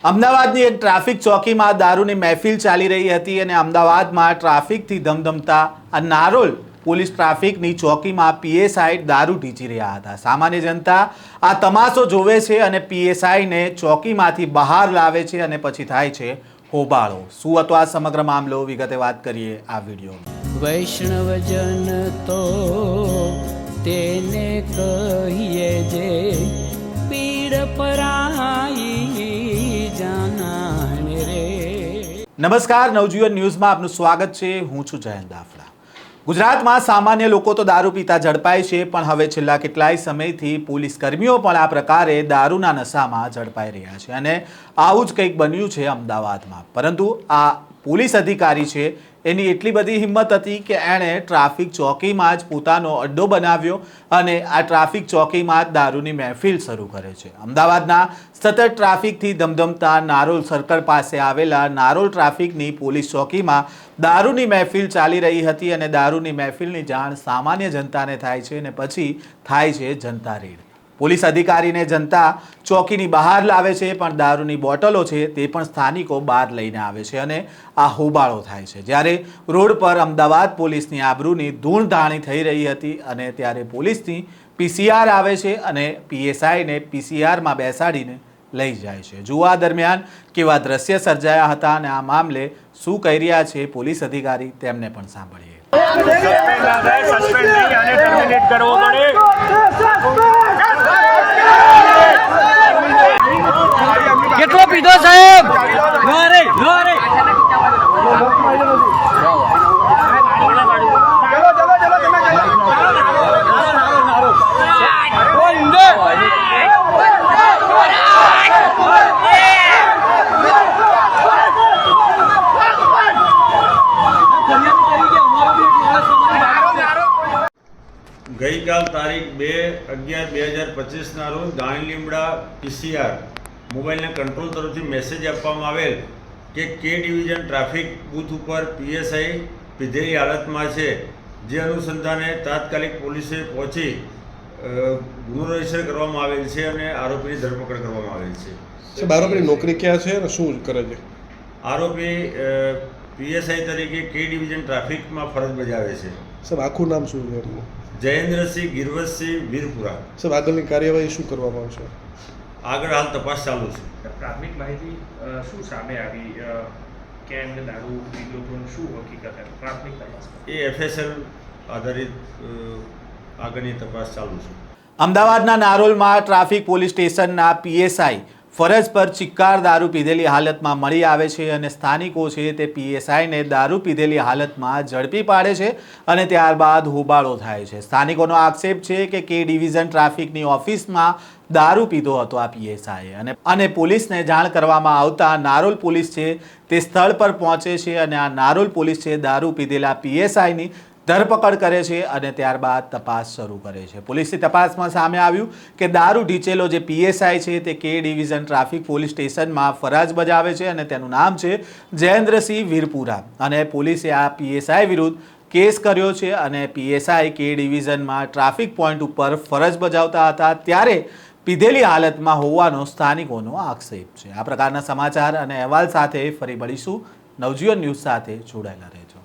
અમદાવાદની એક ટ્રાફિક ચોકીમાં દારૂની મહેફિલ ચાલી રહી હતી અને અમદાવાદમાં ટ્રાફિકથી ધમધમતા આ નારોલ પોલીસ ટ્રાફિકની ચોકીમાં પીએસઆઈ દારૂ ઢીંચી રહ્યા હતા। સામાન્ય જનતા આ તમાશો જોવે છે અને પીએસઆઈને ચોકીમાંથી બહાર લાવે છે અને પછી થાય છે હોબાળો। શું હતો આ સમગ્ર મામલો, વિગતે વાત કરીએ આ વિડીયોમાં। વૈષ્ણવજન તો તેને કહીએ જે પીડ પરાઈ જાનાને રે। નમસ્કાર, નવજીવન ન્યૂઝમાં આપનું સ્વાગત છે। હું છું જયંત દાફડા। ગુજરાતમાં સામાન્ય લોકો તો દારૂ પીતા ઝડપાય છે, પણ હવે છેલ્લા કેટલાય સમયથી પોલીસ કર્મીઓ પણ આ પ્રકારે દારૂના નશામાં ઝડપાઈ રહ્યા છે અને આવું જ કંઈક બન્યું છે અમદાવાદમાં। પરંતુ આ પોલીસ અધિકારી છે એની એટલી બધી હિંમત હતી કે એણે ટ્રાફિક ચોકીમાં જ પોતાનો અડ્ડો બનાવ્યો અને આ ટ્રાફિક ચોકીમાં જ દારૂની મહેફિલ શરૂ કરે છે। અમદાવાદના સતત ટ્રાફિકથી ધમધમતા નારોલ સર્કલ પાસે આવેલા નારોલ ટ્રાફિકની પોલીસ ચોકીમાં દારૂની મહેફિલ ચાલી રહી હતી અને દારૂની મહેફિલની જાણ સામાન્ય જનતાને થાય છે અને પછી થાય છે જનતા રેડ। પોલીસ અધિકારીને જનતા ચોકીની બહાર લાવે છે, પણ દારૂની બોટલો છે તે પણ સ્થાનિકો બહાર લઈને આવે છે અને આ હોબાળો થાય છે। જ્યારે રોડ પર અમદાવાદ પોલીસની આબરૂની ધૂળધાણી થઈ રહી હતી અને ત્યારે પોલીસની પીસીઆર આવે છે અને પીએસઆઈને પીસીઆરમાં બેસાડીને લઈ જાય છે। જુઓ આ દરમિયાન કેવા દ્રશ્ય સર્જાયા હતા અને આ મામલે શું કહી રહ્યા છે પોલીસ અધિકારી, તેમને પણ સાંભળીએ। સસ્પેન્ડ નહીં અને ટર્મિનેટ કરવો પડે। કેટલો પીધો સાહેબ? ગઈકાલ તારીખ 2/11/2025ના રોજ દાણી લીમડા પીસીઆર મોબાઈલના કંટ્રોલ તરફથી મેસેજ આપવામાં આવેલ કે કે ડિવિઝન ટ્રાફિક બૂથ ઉપર પીએસઆઈ પીધેલી હાલતમાં છે, જે અનુસંધાને તાત્કાલિક પોલીસે પહોંચી ગુનો રજીસ્ટર કરવામાં આવેલ છે અને આરોપીની ધરપકડ કરવામાં આવેલ છે। સાહેબ, આરોપીની નોકરી ક્યાં છે અને શું કરે છે? આરોપી પીએસઆઈ તરીકે કે ડિવિઝન ટ્રાફિકમાં ફરજ બજાવે છે। સાહેબ, આખું નામ શું છે એમનું? જયેન્દ્રસિંહ ગિરવતસિંહ વીરપુરા। સાહેબ, આગળની કાર્યવાહી શું કરવામાં આવશે? આગળ હાલ તપાસ ચાલુ છે। પ્રાથમિક માહિતી શું સામે આવી કે એમને દારૂ પીધો તો શું હકીકત હતી? પ્રાથમિક તપાસ એ એફએસએલ આધારિત આગળની તપાસ ચાલુ છે। અમદાવાદના નારોલમાં ટ્રાફિક પોલીસ સ્ટેશનના પીએસઆઈ ફરજ પર ચિક્કાર દારૂ પીધેલી હાલતમાં મળી આવે છે અને સ્થાનિકો છે તે પીએસઆઈને દારૂ પીધેલી હાલતમાં ઝડપી પાડે છે અને ત્યારબાદ હોબાળો થાય છે। સ્થાનિકોનો આક્ષેપ છે કે કે ડિવિઝન ટ્રાફિકની ઓફિસમાં દારૂ પીધો હતો આ પીએસઆઈએ અને પોલીસને જાણ કરવામાં આવતા નારોલ પોલીસ છે તે સ્થળ પર પહોંચે છે અને આ નારોલ પોલીસ છે દારૂ પીધેલા પીએસઆઈની ધરપકડ કરે છે અને ત્યારબાદ તપાસ શરૂ કરે છે। પોલીસની તપાસમાં સામે આવ્યું કે દારૂ ઢીંચેલો જે પીએસઆઈ છે તે કે ડિવિઝન ટ્રાફિક પોલીસ સ્ટેશનમાં ફરજ બજાવે છે અને તેનું નામ છે જયેન્દ્રસિંહ વીરપુરા અને પોલીસે આ પીએસઆઈ વિરુદ્ધ કેસ કર્યો છે અને પીએસઆઈ કે ડિવિઝનમાં ટ્રાફિક પોઈન્ટ ઉપર ફરજ બજાવતા હતા ત્યારે પીધેલી હાલતમાં હોવાનો સ્થાનિકોનો આક્ષેપ છે। આ પ્રકારના સમાચાર અને અહેવાલ સાથે ફરી મળીશું। નવજીવન ન્યૂઝ સાથે જોડાયેલા રહેજો।